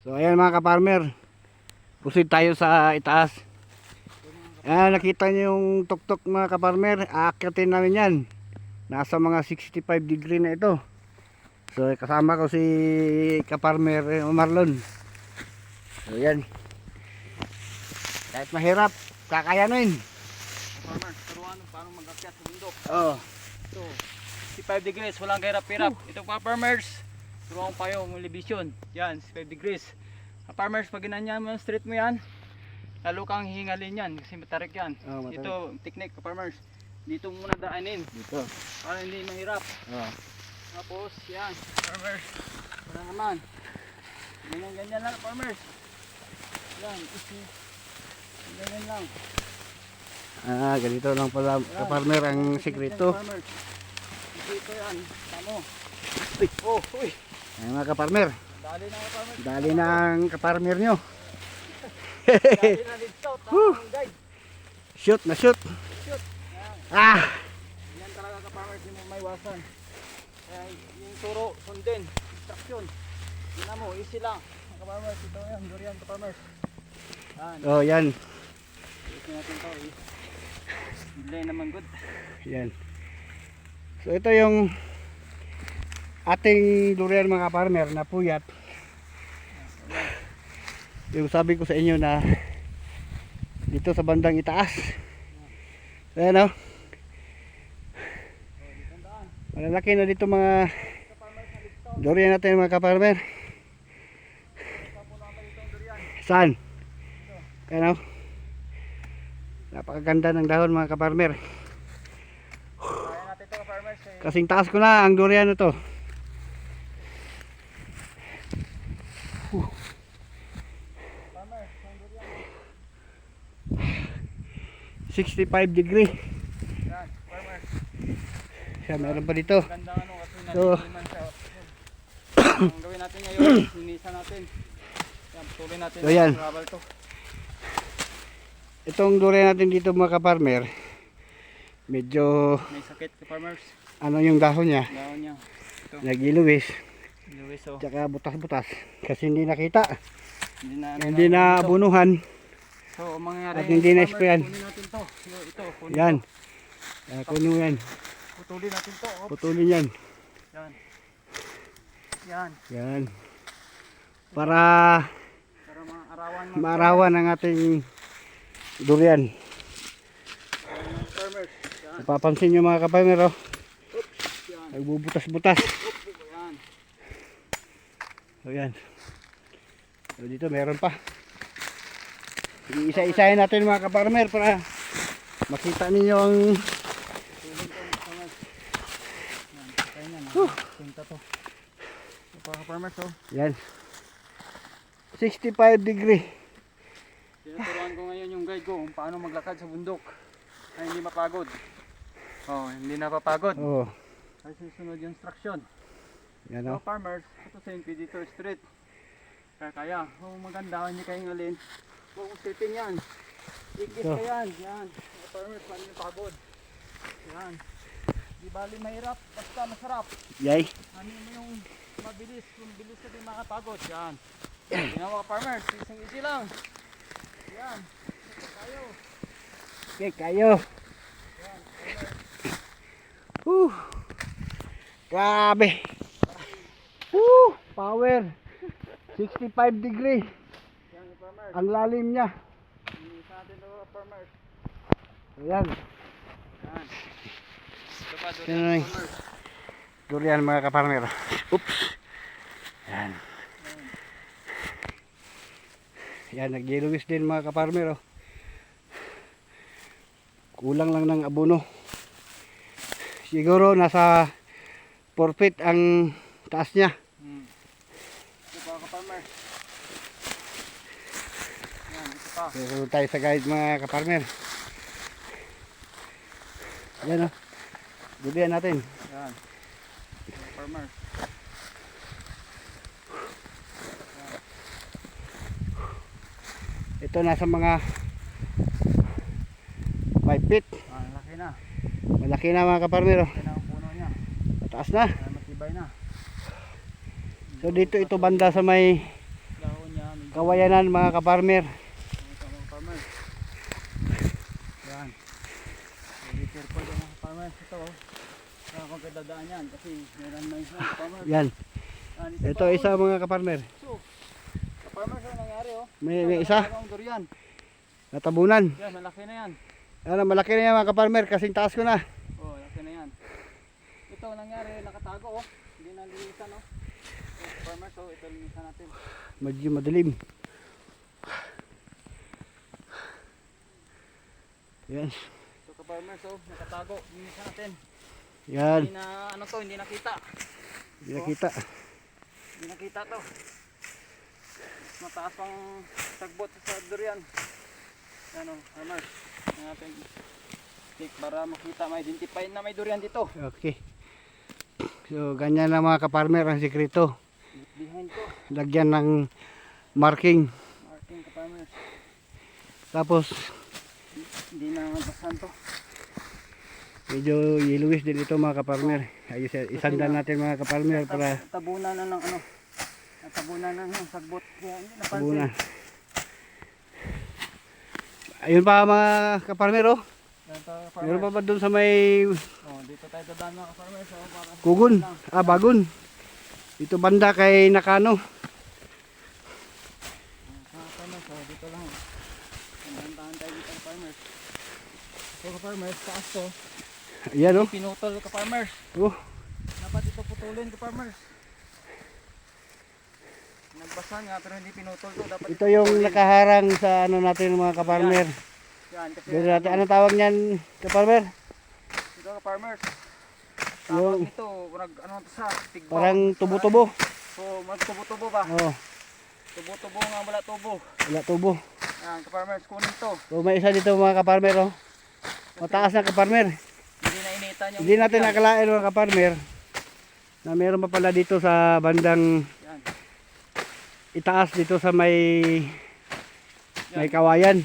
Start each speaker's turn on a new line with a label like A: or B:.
A: So ayan mga ka-farmer, proceed tayo sa itaas. Ayan, nakita nyo yung tuktok mga ka-farmer, aakyatin namin yan. Nasa mga 65 degree na ito. So kasama ko si ka-farmer Marlon. So yan, kahit mahirap, kakayanin.
B: Farmer, turuan paano mag-akyat sa bundok.
A: Oh.
B: Ito, 65 degrees, walang kahirap-hirap. Ito mga farmers, turuan pa yung elevation. Yan, 65 degrees. Farmers, pag ginanyan mo yung street mo yan, lalo kang hingalin yan kasi matarik yan.
A: Oh, matarik.
B: Ito, technique farmers. Dito muna daanin
A: Dito.
B: para hindi mahirap.
A: Oh.
B: Tapos, yan, farmers. Wala naman. Ganyan lang farmers. Yan, easy. Ganyan lang.
A: Ah, ganito lang pala ka-farmer ang sikreto.
B: Dito yan, tamo.
A: Uy.
B: Oh, uy.
A: Ayan mga ka-farmer,
B: Dali na farmers.
A: dali na ang ka-farmer nyo.
B: Dali na dito, tamang guide.
A: Shoot na shoot.
B: Shoot. Yan.
A: Ah!
B: Yan talaga ka-farmers, hindi mo maiwasan. Kaya yung turo, sundin, instruction. Yun mo, easy lang. Ka-farmers, ito yan, durian ka-farmers. Yan,
A: Oh, yan.
B: easy natin to eh. Delay naman good.
A: Yan. So ito yung ating durian mga farmer na puyat. Yung sabi ko sa inyo na dito sa bandang itaas. Ayan o. Malalaki na dito mga durian natin mga farmer. Saan? Ayan o. Napakaganda ng dahon mga ka-farmer.
B: Kaya natin ito ka-farmers eh.
A: Kasing taas ko na ang durian na to.
B: Farmers, ang durian.
A: 65 degree.
B: Yan, farmers.
A: Siya, meron pa dito.
B: Ganda ano kasi
A: So-
B: naliliman siya. Ang gawin natin ngayon, linisan natin. Yan, patuloy natin.
A: So, yan.
B: Habal to.
A: Itong durian natin dito mga ka-farmer, medyo
B: May sakit ka farmers.
A: ano yung dahon niya,
B: Dahon niya. Ito,
A: nagiluwis,
B: Luis oh.
A: tsaka butas-butas kasi hindi nakita,
B: Hindi
A: na
B: ito.
A: bunuhan.
B: So, ang mangyayari
A: At hindi na
B: farmers,
A: sprayan.
B: Kunin natin to. Ito, kunin
A: Yan,
B: to.
A: kuno yan,
B: Putulin natin to. Oh.
A: putulin yan.
B: Yan. Yan.
A: Yan, para
B: Para maarawan
A: maarawan ang ating durian.
B: farmers. Yan.
A: Napapansin nyo mga ka-farmer, oh,
B: Yan.
A: nagbubutas-butas.
B: Yan.
A: So yan. So dito meron pa. Iisa-isahin natin mga ka-farmer para makita ninyo ang
B: Tulin to farmers. Yan. Kaya yan. Punta to. Ito pa farmers oh.
A: yan. 65 degree.
B: Tinuturuan ko ngayon yung guide ko kung paano maglakad sa bundok ay hindi mapagod. Oh, hindi napapagod.
A: Oh,
B: Ay susunod yung instruction.
A: yan
B: So
A: oh.
B: farmers, ito sa Impeditor Street. Kaya, kung maganda, hindi kayo ngalin. Huwag mong sipin yan. Ikit
A: So.
B: ka yan. Yan. So, farmers, paano yung pagod? Yan. Di bali mahirap, basta masarap.
A: Yay.
B: Ano mo yung mabilis, kung bilis ka din makapagod. Yan. Yan mga farmers, isang easy lang. Yan. Ito tayo.
A: Okay, kayo. Grabe. Power. 65 degree.
B: Yan farmers.
A: Ang lalim niya.
B: Isa natin ito farmers.
A: Ayan.
B: Yan. Ito pa doon
A: Yan.
B: farmers.
A: Durian mga ka-farmer. Oops. Yan. Yan, nag-yellowis din mga ka-farmer, oh. Kulang lang ng abono. Siguro nasa 4 feet ang taas niya.
B: Ito pa ka-farmers. Yan, ito pa.
A: Pero tayo sa guide mga ka-farmer. Yan, oh. Durian natin.
B: Yan. Farmers.
A: Ito nasa mga 5 feet.
B: Ah, laki na.
A: Malaki na mga ka-farmer, oh.
B: Laki na ang puno niya.
A: Mataas na.
B: Kaya matibay na.
A: So dito ito banda sa may
B: Dahon niya.
A: kawayanan mga kaparmer.
B: Ito mga farmers. Yan. Be careful yung mga farmers. Ito oh. Kaya kung dadaan yan kasi meron na isang farmers.
A: Yan.
B: Yan,
A: Ito
B: pa,
A: isa
B: oh.
A: mga kaparmer.
B: So, farmers ang nangyari oh.
A: May isa.
B: Ang durian.
A: Natabunan.
B: Yan, malaki na yan.
A: Ano, malaki na yan mga kaparmer. Kasing taas ko na.
B: Oh, malaki na yan. Ito ang nangyari, nakatago oh. Hindi na linisan oh. So, farmers oh, ito linisan natin.
A: Medyo madilim. Yan.
B: So, farmers oh, nakatago. Linisan natin.
A: Yan.
B: Hindi na ano to, hindi nakita.
A: Hindi nakita.
B: Hindi nakita to. Mataas pang sagbot sa durian. Yan o, farmers. Yan natin stick para makita, ma-identify na may durian dito.
A: Okay. So, ganyan lang mga kaparmer ang sikreto.
B: Behind ko,
A: Lagyan ng marking.
B: marking ka farmers.
A: Tapos,
B: Hindi na basahan to.
A: medyo yellowish din ito mga kaparmer. Ayos, isandan natin mga kaparmer para
B: Tabunan na ng ano. Natabunan na ng sagbot. Kaya hindi napansin.
A: tabunan. Ayun pa mga kaparmer oh.
B: Yan to,
A: Meron
B: farmers.
A: pa ba doon sa may
B: Oh, dito tayo dadaan mga farmers. Oh, para
A: Kugon? Bagon. Dito banda kay Nakano.
B: mga farmers, oh, dito lang. Tandahan tayo dito farmers. So farmers, taas to.
A: Ayan oh.
B: Pinutol ka farmers.
A: Oh.
B: Dapat ito putulin ka farmers. Nagbasa nga pero hindi pinutol to. Dapat
A: Ito yung
B: putulin.
A: nakaharang sa ano natin mga kaparmer.
B: Yan kasi
A: Dito natin, anong tawag niyan kaparmer?
B: ito ka farmers.
A: Yung
B: Tapos ito, ano to sa tigbaw.
A: parang tubo-tubo.
B: So magtubo-tubo ba?
A: Oh,
B: Tubo-tubo nga wala tubo.
A: wala tubo.
B: Yan ka farmers, kunin to.
A: So may isa dito mga kaparmer oh. Mataas na kaparmer.
B: Hindi na initan yung
A: Hindi natin
B: yan.
A: nakalain mga kaparmer na meron pa pala dito sa bandang
B: Yan.
A: itaas dito sa may
B: Yan.
A: kawayan.